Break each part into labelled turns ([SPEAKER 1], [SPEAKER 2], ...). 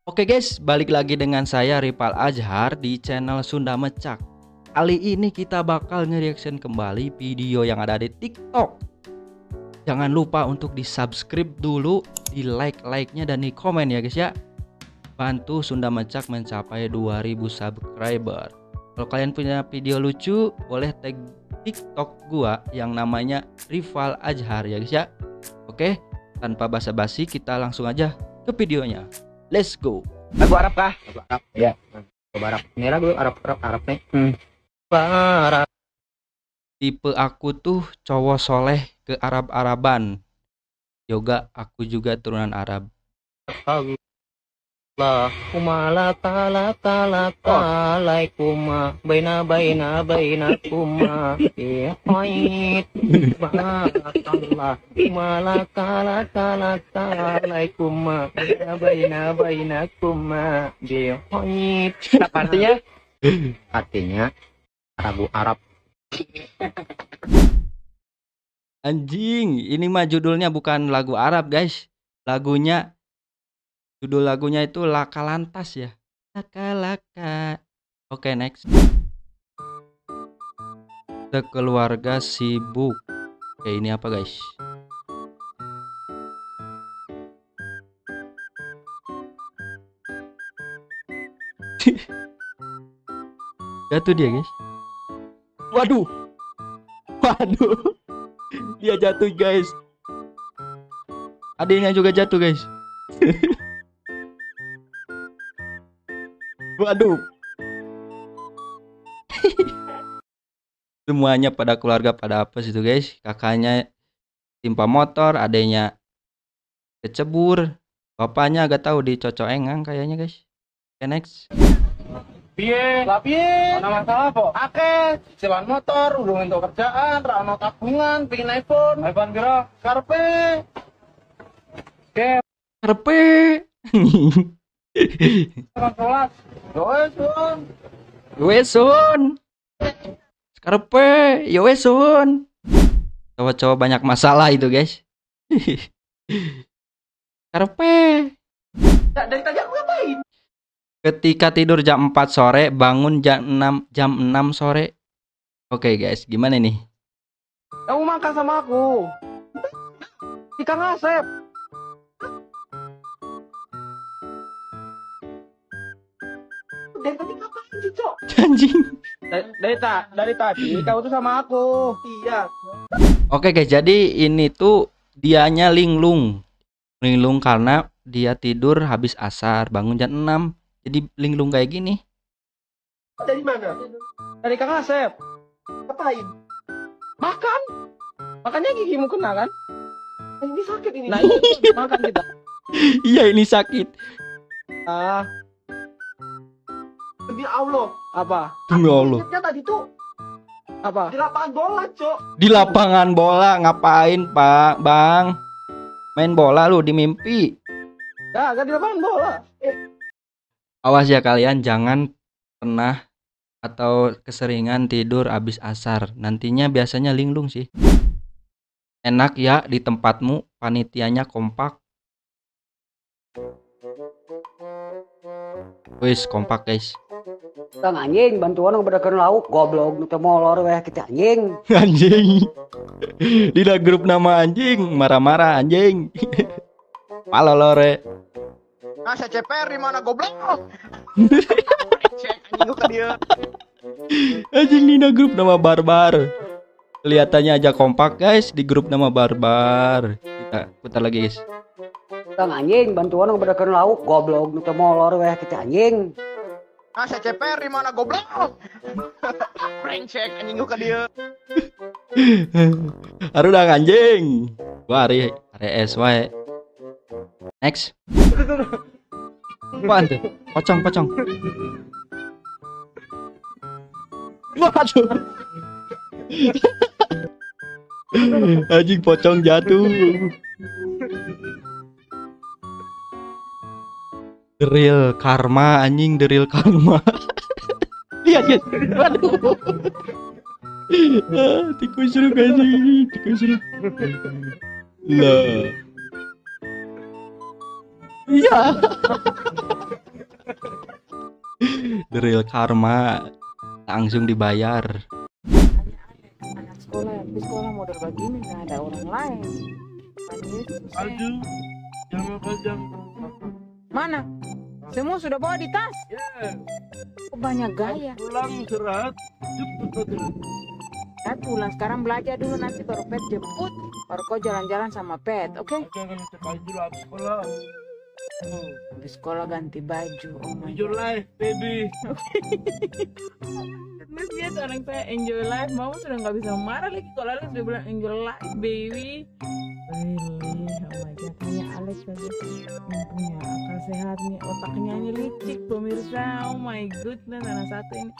[SPEAKER 1] Oke guys, balik lagi dengan saya Ripal Azhar di channel Sunda Mecak. Kali ini kita bakal nge-reaction kembali video yang ada di TikTok. Jangan lupa untuk di subscribe dulu, di like-nya dan di komen ya guys ya. Bantu Sunda Mecak mencapai 2000 subscriber. Kalau kalian punya video lucu, boleh tag TikTok gua yang namanya Ripal Azhar ya guys ya. Oke, tanpa basa-basi kita langsung aja ke videonya. Let's go.
[SPEAKER 2] Lagu Arab kah?
[SPEAKER 3] Lagu Arab.
[SPEAKER 2] Ya.
[SPEAKER 3] Coba Arab. Ini lagu Arab nih.
[SPEAKER 2] Arab.
[SPEAKER 1] Tipe aku tuh cowok soleh ke Arab-Araban. Yoga aku juga turunan Arab.
[SPEAKER 2] Allahumma laka alaikuma bainakuma ya haid Allahumma laka alaikuma bainakuma ya haid. Apa artinya?
[SPEAKER 3] Artinya lagu Arab.
[SPEAKER 1] Anjing, ini mah judulnya bukan lagu Arab guys. Judul lagunya itu Laka Lantas ya. Laka Laka. Oke, next. Sekeluarga sibuk. Oke, ini apa guys? Jatuh dia guys. Waduh. Dia jatuh guys. Adiknya juga jatuh guys. Waduh. Semuanya pada keluarga pada apa situ guys. Kakaknya timpa motor, adiknya kecebur, bapaknya agak tahu dicocok engang kayaknya guys. Oke, next.
[SPEAKER 2] Piye? Lah piye? Ana masalah po? Akeh, cicilan motor, urung entuk kerjaan, ra ono tabungan, pengin iPhone. iPhone piro? Karepe. Oke,
[SPEAKER 1] Karepe.
[SPEAKER 2] sholat. Yo wes, Bun.
[SPEAKER 1] Wesun. Karepe, yo wesun. Cowok-cowok banyak masalah itu guys. Karepe.
[SPEAKER 2] Dari tadi aku ngapain?
[SPEAKER 1] Ketika tidur jam 4 sore, bangun jam 6 sore. Oke guys, gimana nih?
[SPEAKER 2] Kamu makan sama aku. Ikan Asep. Dari tadi ngapain sih, Cok?
[SPEAKER 1] Anjing.
[SPEAKER 2] Dari tadi kamu tuh sama aku. Iya.
[SPEAKER 1] Oke guys, jadi ini tuh dianya linglung. Linglung karena dia tidur habis asar, bangun jam 6. Jadi linglung kayak gini.
[SPEAKER 2] Dari mana? Dari Kang Asep. Ngapain? Makan. Makanya gigimu kena kan? Ini sakit ini. Nah, ini makan kita.
[SPEAKER 1] Iya, ini sakit.
[SPEAKER 2] Ah. Demi Allah. Apa?
[SPEAKER 1] Demi Allah.
[SPEAKER 2] Sakitnya tadi tuh apa? Di lapangan bola, Cok.
[SPEAKER 1] Di lapangan bola ngapain, Pak? Bang. Main bola lu di mimpi.
[SPEAKER 2] Ya, kan di lapangan bola.
[SPEAKER 1] Awas ya kalian, jangan pernah atau keseringan tidur habis asar. Nantinya biasanya linglung sih. Enak ya di tempatmu, panitianya kompak. Wis kompak guys.
[SPEAKER 4] Kang anjing bantuan ngebedakeun lauk goblok nu teh molor weh kita anjing.
[SPEAKER 1] Anjing. Di grup nama anjing, marah-marah anjing. Palolore.
[SPEAKER 2] Nah, CPR di mana goblok? Cek anjing ke dia.
[SPEAKER 1] Anjing Nina grup nama barbar. Kelihatannya aja kompak guys di grup nama barbar. Kita putar lagi guys.
[SPEAKER 4] Kang anjing bantuan ngebedakeun lauk goblok nu teh molor weh kita anjing.
[SPEAKER 2] Nah, CPR di mana goblok? Cek anjing ke dia.
[SPEAKER 1] Arudang anjing. Gua hari es wae. Next. Apaan tuh? Pocong. Waduh. Anjing pocong jatuh. The real karma anjing, the real karma. Lihat guys. Waduh. Tikus seruk anjing, tikus seruk. Lah. Iya. The real karma langsung dibayar.
[SPEAKER 5] Anak sekolah, di sekolah model begini nggak ada orang lain.
[SPEAKER 2] Aduh, jangan panjang.
[SPEAKER 5] Mana? Semua sudah bawa di tas.
[SPEAKER 2] Ya,
[SPEAKER 5] Kok banyak gaya.
[SPEAKER 2] pulang serat.
[SPEAKER 5] Saya pulang sekarang belajar dulu, nanti baru pet jemput. Baru kau jalan-jalan sama pet, oke?
[SPEAKER 2] Jangan sekali dulu habis sekolah.
[SPEAKER 5] Habis sekolah ganti baju. Oh my
[SPEAKER 2] Enjoy life, baby.
[SPEAKER 5] Mas lihat orang saya enjoy life, mama sudah nggak bisa marah lagi kalau Alex sudah bilang enjoy life baby. Really, oh my god, hanya Alex saja yang punya akal sehat nih, otaknya ini licik pemirsa. Oh my goodness, anak satu ini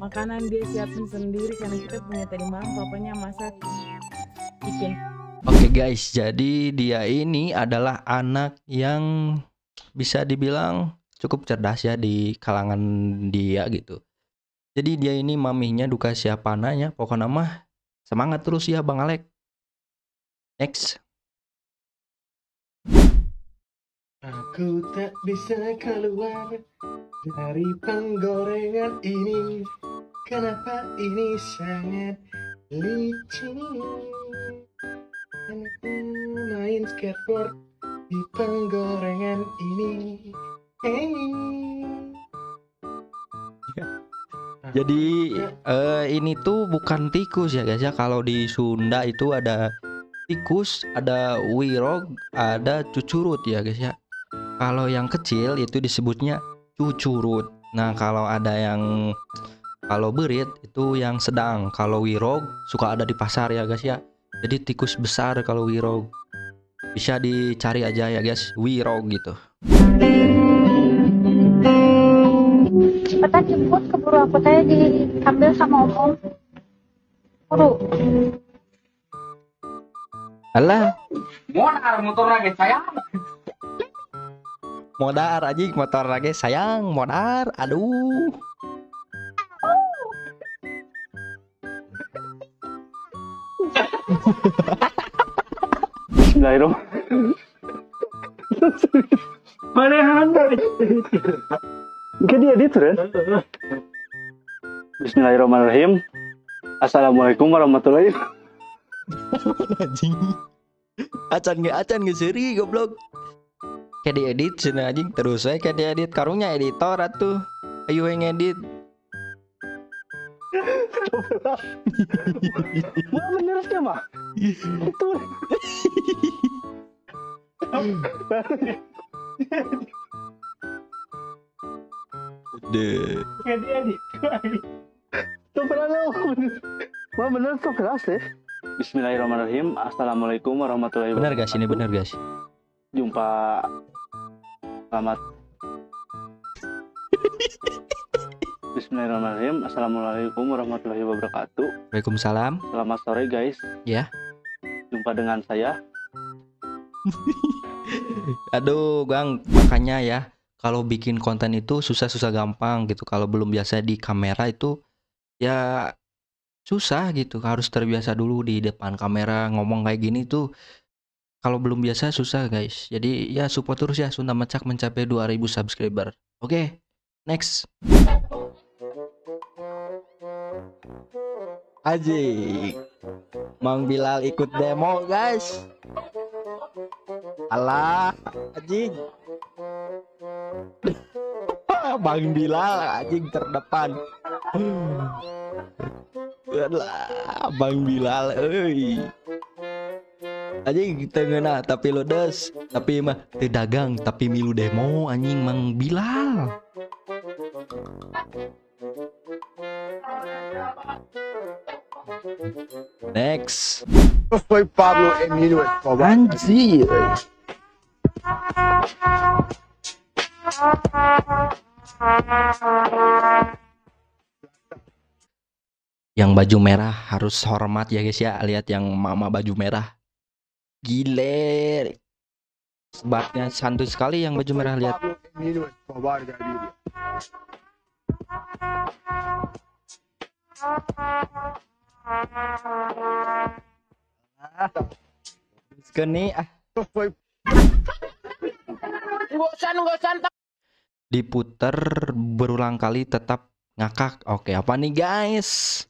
[SPEAKER 5] makanan dia siapin sendiri karena kita punya tadi malam papanya masak chicken.
[SPEAKER 1] Oke guys, jadi dia ini adalah anak yang bisa dibilang cukup cerdas ya di kalangan dia gitu. Jadi dia ini maminya duka siapa nanya, pokoknya mah semangat terus ya Bang Alek. Next.
[SPEAKER 2] Aku tak bisa keluar dari penggorengan ini. Kenapa ini sangat licin? Main skateboard di penggorengan ini. Hey.
[SPEAKER 1] Jadi ini tuh bukan tikus ya guys ya. Kalau di Sunda itu ada tikus, ada wirog, ada cucurut ya guys ya. Kalau yang kecil itu disebutnya cucurut. Nah kalau ada yang berit itu yang sedang. Kalau wirog suka ada di pasar ya guys ya. Jadi tikus besar kalau wirog. Bisa dicari aja ya guys, wirog gitu.
[SPEAKER 6] Cepetan jemput, keburu aku tanya diambil sama omong. Buru.
[SPEAKER 1] Alah,
[SPEAKER 4] Modal motor lagi sayang.
[SPEAKER 1] modar aja motor lagi sayang, modar. Aduh.
[SPEAKER 7] Bismillahirrahmanirrahim.
[SPEAKER 2] Mana anda?
[SPEAKER 7] Mungkin dia edit kan? Bismillahirrahmanirrahim. Assalamualaikum warahmatullahi wabarakatuh.
[SPEAKER 1] Anjing. Acan nge seri goblok. Kayak diedit cenah anjing terus we kayak diedit karunya editor atuh. Ayo yang edit.
[SPEAKER 7] Wah bener sih mah. Itu.
[SPEAKER 1] Deh.
[SPEAKER 7] Tuh pernah wah bener tuh keras deh. Bismillahirrahmanirrahim. Assalamualaikum warahmatullahi
[SPEAKER 1] Benar
[SPEAKER 7] wabarakatuh.
[SPEAKER 1] guys, ini benar guys.
[SPEAKER 7] Jumpa. Selamat. Bismillahirrahmanirrahim. Assalamualaikum warahmatullahi wabarakatuh.
[SPEAKER 1] Waalaikumsalam.
[SPEAKER 7] Selamat sore guys.
[SPEAKER 1] Ya.
[SPEAKER 7] Jumpa dengan saya.
[SPEAKER 1] Aduh, Bang, makanya ya kalau bikin konten itu susah-susah gampang gitu. Kalau belum biasa di kamera itu ya susah gitu. Harus terbiasa dulu di depan kamera ngomong kayak gini tuh. Kalau belum biasa susah guys. Jadi ya support terus ya Sunda Mecak mencapai 2000 subscriber. Oke, next. Aji, Mang Bilal ikut demo guys. Alah, anjing. Bang Bilal anjing terdepan. Alah, Bang Bilal euy. Anjing tengeuna tapi ludes, tapi mah teu dagang tapi milu demo anjing Mang Bilal. Next.
[SPEAKER 8] Foi Pablo Emilio Escobar.
[SPEAKER 1] Anjir. Yang baju merah harus hormat ya guys ya. Lihat yang mama baju merah. Gile. Sebabnya santuy sekali yang baju merah, lihat.
[SPEAKER 8] Pablo Emilio Escobar Gaviria.
[SPEAKER 1] Gini ah.
[SPEAKER 8] Foi
[SPEAKER 5] Nggak usah
[SPEAKER 1] diputer berulang kali tetap ngakak. Oke, apa nih guys?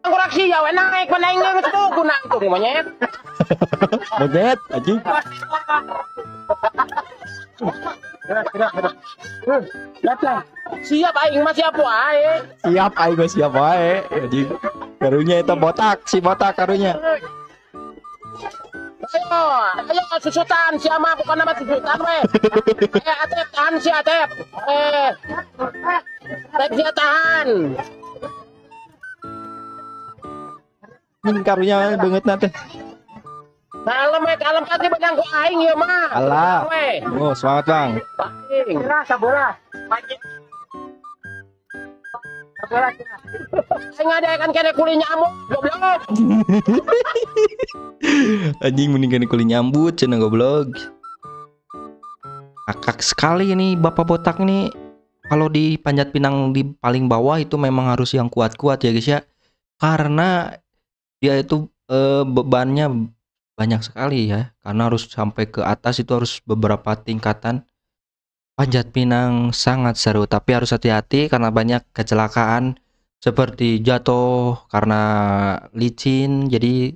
[SPEAKER 2] Koreksi ya, naik menengeng itu guna itu monyet.
[SPEAKER 1] Monyet, anjing.
[SPEAKER 2] Datang. Siap aing mah siap wae.
[SPEAKER 1] Siap aing mah siap wae. Anjing. Karunya itu botak, si botak karunya.
[SPEAKER 2] Ayo susutan siapa bukan nama susutan weh. Atep tahan si Atep. Atep dia tahan.
[SPEAKER 1] Karunya banget nanti.
[SPEAKER 2] Kalem pasti bedang ku aing ya mah.
[SPEAKER 1] Alah. Oh, semangat bang.
[SPEAKER 2] Aing. Sabola. Sabola. Aing ada kan kene kuli nyamuk goblok.
[SPEAKER 1] Anjing mendingan kulit nyambut cenah goblok. Akak sekali ini bapak botak nih. Kalau di Panjat Pinang di paling bawah itu memang harus yang kuat-kuat ya guys ya. Karena dia itu bebannya banyak sekali ya, karena harus sampai ke atas itu harus beberapa tingkatan. Panjat Pinang sangat seru, tapi harus hati-hati karena banyak kecelakaan seperti jatuh karena licin. Jadi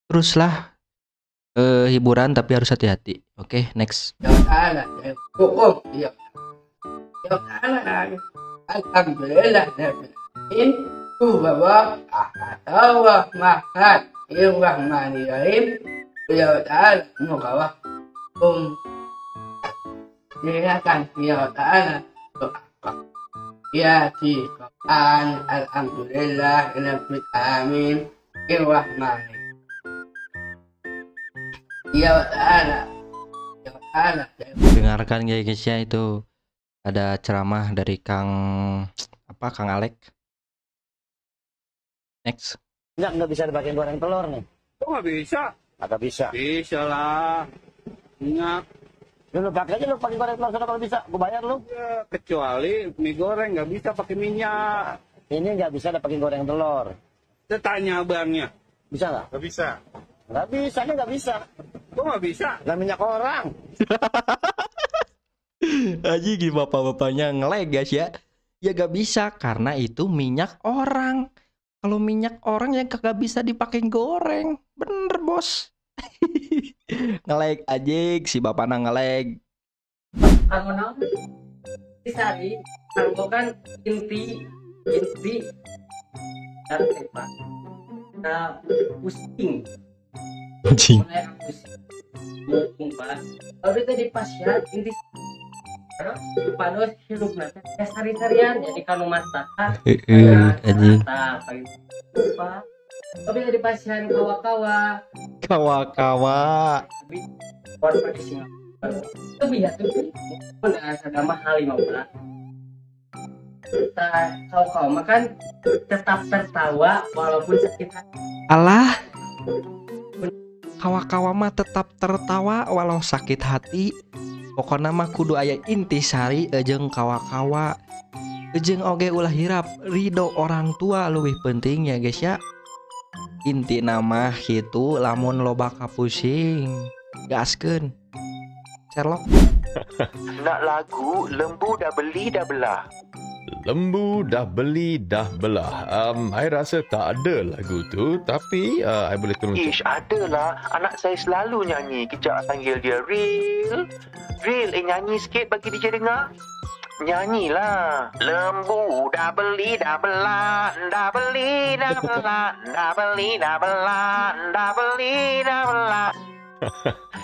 [SPEAKER 1] teruslah hiburan tapi harus hati-hati. Oke, next.
[SPEAKER 9] Alhamdulillah Bismillahirrahmanirrahim. Ya ta'ala nukawah silakan ya ta'ala ya di Quran. Alhamdulillah rabbil alamin irrahmanir ya ta'ala ya ta'ala.
[SPEAKER 1] Dengarkan guys ya, itu ada ceramah dari Kang Alek. Next.
[SPEAKER 4] Nggak bisa dipakai goreng telur nih.
[SPEAKER 8] Kok nggak bisa?
[SPEAKER 4] Agak bisa.
[SPEAKER 8] Bisa lah. Ingat.
[SPEAKER 4] Lu pakai aja, lu pakai goreng telur kalau bisa, gua bayar lu.
[SPEAKER 8] Ya, kecuali mie goreng nggak bisa pakai minyak.
[SPEAKER 4] Ini nggak bisa pakai goreng telur.
[SPEAKER 8] Saya tanya abangnya.
[SPEAKER 4] Bisa nggak?
[SPEAKER 8] Nggak bisa.
[SPEAKER 4] Nggak bisa, ini nggak bisa.
[SPEAKER 8] Kok nggak bisa?
[SPEAKER 4] Nggak minyak orang.
[SPEAKER 1] Aji bapak-bapaknya ngelag guys ya. Ya gak bisa karena itu minyak orang. Kalau minyak orang yang kagak bisa dipakai goreng. Bener bos. Ngelag aja si bapak ngelag.
[SPEAKER 10] Aku nang bisa di aku kan inti dan tepat. Nah pusing.
[SPEAKER 1] Anjing.
[SPEAKER 10] Mulai aku pusing pas. Kalau tadi pasien inti panos hidup nanti sari-sarian jadi kalau masak
[SPEAKER 1] anjing
[SPEAKER 10] lupa tapi dari pasien kawa-kawa orang pergi Singapura itu ya tuh udah ada mahal 15 kita kawa-kawa makan tetap tertawa walaupun sakit hati.
[SPEAKER 1] Alah, kawa-kawa mah tetap tertawa walau sakit hati. Pokoknya mah kudu aya intisari ejeng kawa-kawa. Ejeng oge ulah hirap ridho orang tua lebih penting ya guys ya. Inti nama gitu lamun loba kapusing gaskeun. Sherlock.
[SPEAKER 11] Nak lagu lembu dah beli dah belah.
[SPEAKER 12] Lembu dah beli dah belah. I rasa tak ada lagu tu, tapi I boleh tolong.
[SPEAKER 11] Ish, ada lah. Anak saya selalu nyanyi. Kejap panggil dia Real. Real, nyanyi sikit bagi DJ dengar. Nyanyilah. Lembu dah beli dah belah. Dah beli dah belah. Dah beli dah belah. Dah beli dah belah.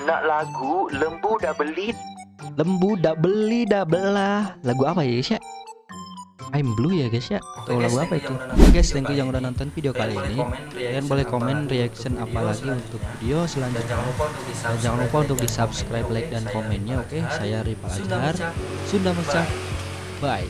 [SPEAKER 11] Nak lagu lembu dah beli.
[SPEAKER 1] Lembu dah beli dah belah. Lagu apa ya guys ya? I'm Blue ya guys ya, atau lagu apa itu? Oke guys, thank you yang udah nonton video kali ini. Kalian boleh komen reaction apa lagi untuk video selanjutnya. Dan jangan lupa untuk di subscribe, like dan komennya. Oke, saya Ripal Azhar, Sunda Mecah. Bye.